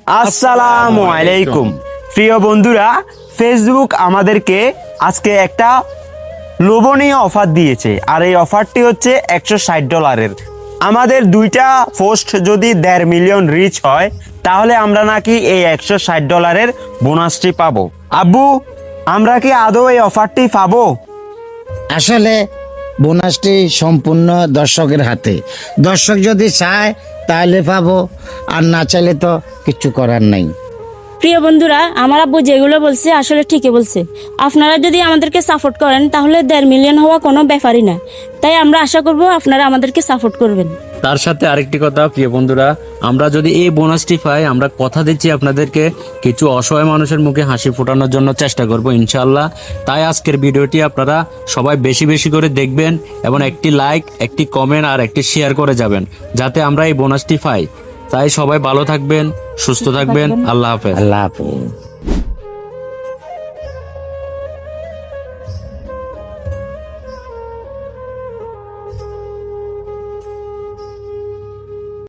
আসসালামু আলাইকুম। প্রিয় বন্ধুরা, ফেসবুক আমাদেরকে আজকে একটা লোভনীয় অফার দিয়েছে, আর এই অফারটি হচ্ছে $160। আমাদের দুইটা পোস্ট যদি 1.5 মিলিয়ন রিচ হয়, তাহলে আমরা নাকি এই $160 বোনাসটি পাবো। আব্বু, আমরা কি আদৌ এই অফারটি পাবো? আসলে বোনাসটি সম্পূর্ণ দর্শকের হাতে। দর্শক যদি চায় তাহলে পাবো, আর না চাইলে তো কিছু করার নাই। প্রিয় বন্ধুরা, আমার আব্বু যেগুলো বলছে আসলে ঠিকই বলছে। আপনারা যদি আমাদেরকে সাপোর্ট করেন তাহলে 1.5 মিলিয়ন হওয়া কোনো ব্যাপারই না। তাই আমরা আশা করব আপনারা আমাদেরকে সাপোর্ট করবেন। তার সাথে আরেকটি কথা, প্রিয় বন্ধুরা, আমরা যদি এই বোনাসটি পাই, আমরা কথা দিচ্ছি আপনাদেরকে কিছু অসহায় মানুষের মুখে হাসি ফোটানোর জন্য চেষ্টা করব ইনশাআল্লাহ। তাই আজকের ভিডিওটি আপনারা সবাই বেশি বেশি করে দেখবেন এবং একটি লাইক, একটি কমেন্ট আর একটি শেয়ার করে যাবেন, যাতে আমরা এই বোনাসটি পাই। তাই সবাই ভালো থাকবেন, সুস্থ থাকবেন। আল্লাহ হাফেজ। আল্লাহ হাফেজ।